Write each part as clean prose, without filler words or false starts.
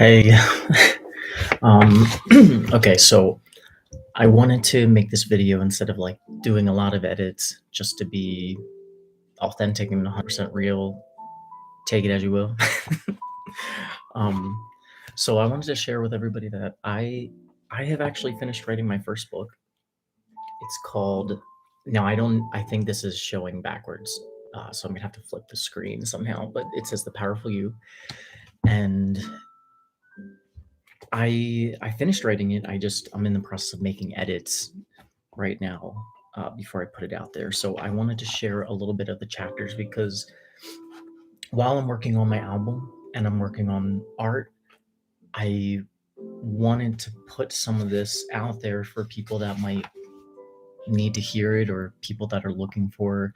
Hey, um, okay, so I wanted to make this video instead of like doing a lot of edits just to be authentic and 100% real. Take it as you will. um, so I wanted to share with everybody that I have actually finished writing my first book. It's called. Now I think this is showing backwards, so I'm gonna have to flip the screen somehow. But it says "The Powerful You," and I finished writing it. I'm in the process of making edits right now before I put it out there. So I wanted to share a little bit of the chapters because while I'm working on my album and I'm working on art, I wanted to put some of this out there for people that might need to hear it or people that are looking for,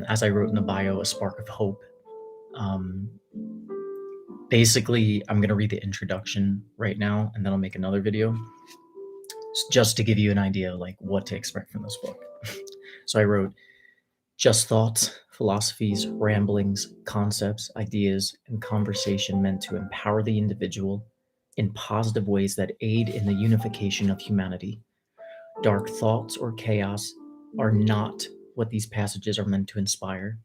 as I wrote in the bio, a spark of hope. Um, Basically, I'm going to read the introduction right now and then I'll make another video just to give you an idea of like what to expect from this book. So I wrote, just thoughts, philosophies, ramblings, concepts, ideas, and conversation meant to empower the individual in positive ways that aid in the unification of humanity. Dark thoughts or chaos are not what these passages are meant to inspire.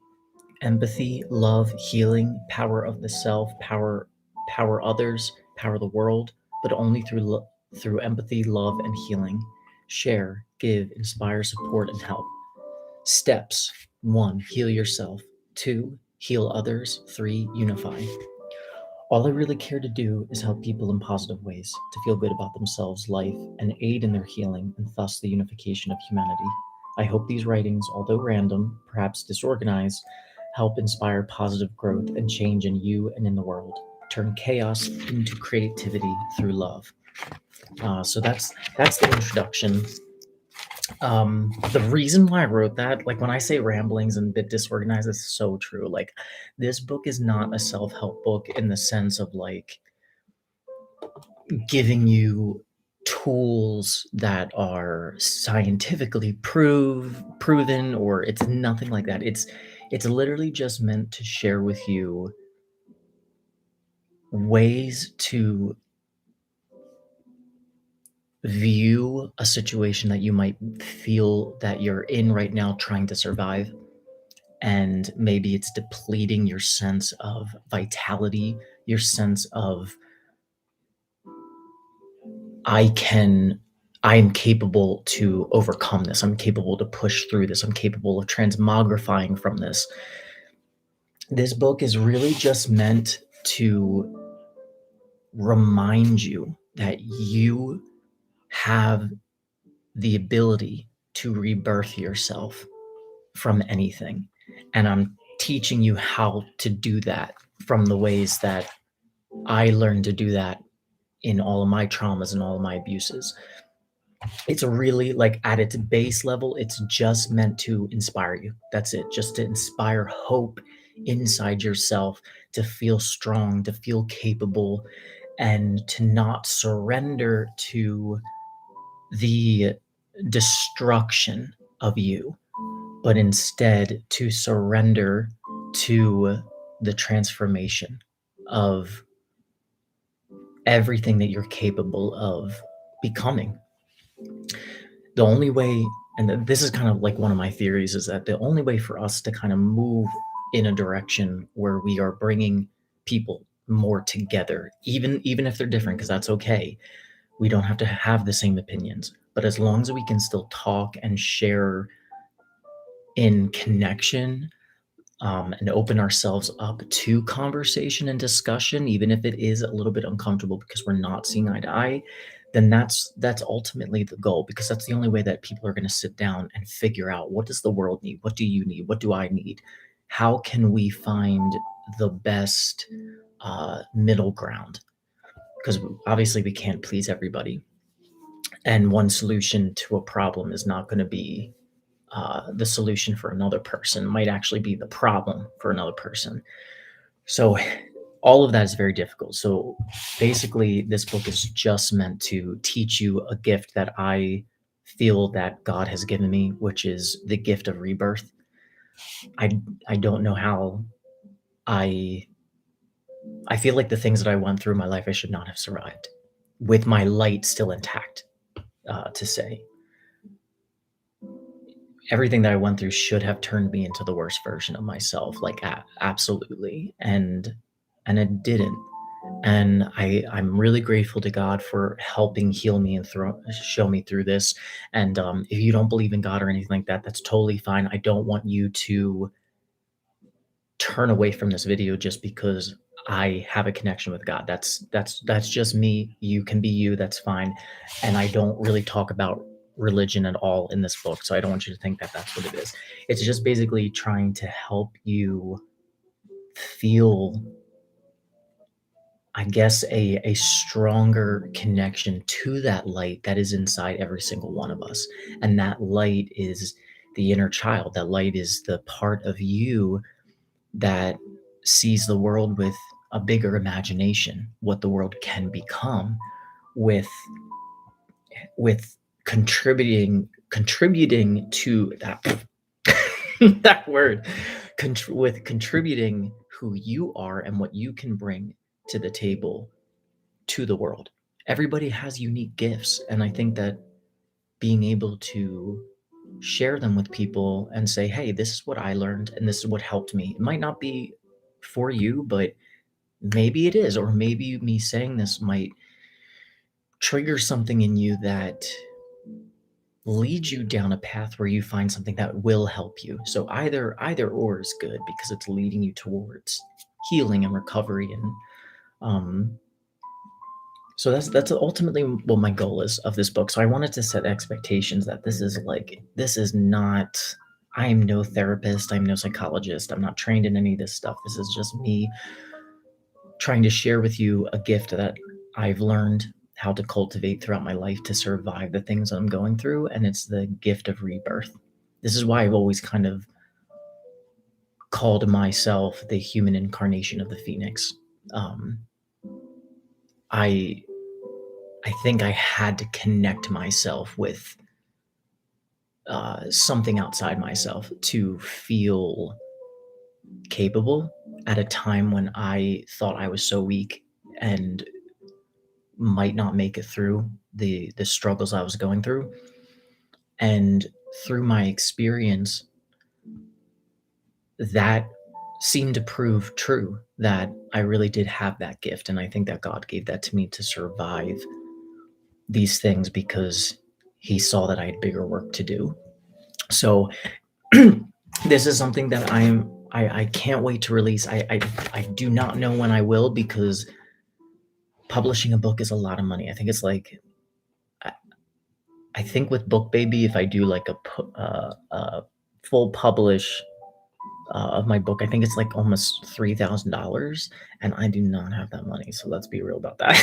Empathy, love, healing, power of the self, power others, power the world, but only through empathy, love, and healing. Share, give, inspire, support, and help. Steps: 1. Heal yourself. 2. Heal others. 3. Unify. All I really care to do is help people in positive ways, to feel good about themselves, life, and aid in their healing, and thus the unification of humanity. I hope these writings, although random, perhaps disorganized, help inspire positive growth and change in you and in the world. Turn chaos into creativity through love. So that's the introduction. The reason why I wrote that, like when I say ramblings and a bit disorganized, it's so true. Like, this book is not a self-help book in the sense of like giving you tools that are scientifically proven, or it's nothing like that. It's literally just meant to share with you ways to view a situation that you might feel that you're in right now trying to survive, and maybe it's depleting your sense of vitality, your sense of I'm capable to overcome this. I'm capable to push through this. I'm capable of transmogrifying from this. This book is really just meant to remind you that you have the ability to rebirth yourself from anything. And I'm teaching you how to do that from the ways that I learned to do that in all of my traumas and all of my abuses. It's really like at its base level, it's just meant to inspire you. That's it. Just to inspire hope inside yourself, to feel strong, to feel capable, and to not surrender to the destruction of you, but instead to surrender to the transformation of everything that you're capable of becoming. The only way, and this is kind of like one of my theories, is that the only way for us to kind of move in a direction where we are bringing people more together, even if they're different, because that's okay. We don't have to have the same opinions, but as long as we can still talk and share in connection, and open ourselves up to conversation and discussion, even if it is a little bit uncomfortable because we're not seeing eye to eye, then that's ultimately the goal, because that's the only way that people are going to sit down and figure out, what does the world need? What do you need? What do I need? How can we find the best middle ground? Because obviously we can't please everybody, and one solution to a problem is not going to be the solution for another person. Might actually be the problem for another person. So all of that is very difficult. So basically, this book is just meant to teach you a gift that I feel that God has given me, which is the gift of rebirth. I I don't know how I I feel like the things that I went through in my life, I should not have survived with my light still intact, to say. Everything that I went through should have turned me into the worst version of myself, like absolutely, and it didn't. And I'm really grateful to God for helping heal me and show me through this. And if you don't believe in God or anything like that, that's totally fine. I don't want you to turn away from this video just because I have a connection with God. That's just me. You can be you. That's fine. And I don't really talk about religion at all in this book, so I don't want you to think that that's what it is. It's just basically trying to help you feel, I guess, a stronger connection to that light that is inside every single one of us. And that light is the inner child. That light is the part of you that sees the world with a bigger imagination, what the world can become with contributing to that that word, with contributing who you are and what you can bring to the table to the world. Everybody has unique gifts, and I think that being able to share them with people and say, hey, this is what I learned and this is what helped me. It might not be for you, but maybe it is. Or maybe me saying this might trigger something in you that leads you down a path where you find something that will help you. So either or is good because it's leading you towards healing and recovery. And so that's ultimately what my goal is of this book. So I wanted to set expectations that this is not, I am no therapist, I'm no psychologist, I'm not trained in any of this stuff. This is just me trying to share with you a gift that I've learned how to cultivate throughout my life to survive the things I'm going through, and it's the gift of rebirth. This is why I've always kind of called myself the human incarnation of the Phoenix. I think I had to connect myself with something outside myself to feel capable at a time when I thought I was so weak and might not make it through the struggles I was going through. And through my experience, that seemed to prove true, that I really did have that gift. And I think that God gave that to me to survive these things because he saw that I had bigger work to do. So this is something that I can't wait to release. I do not know when I will, because publishing a book is a lot of money. I think it's like, I think with BookBaby, if I do like a full publish of my book, I think it's like almost $3,000, and I do not have that money. So let's be real about that.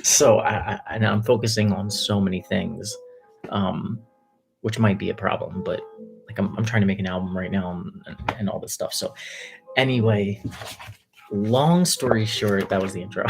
So and I'm focusing on so many things, which might be a problem, but like I'm trying to make an album right now and all this stuff. So anyway, long story short, that was the intro.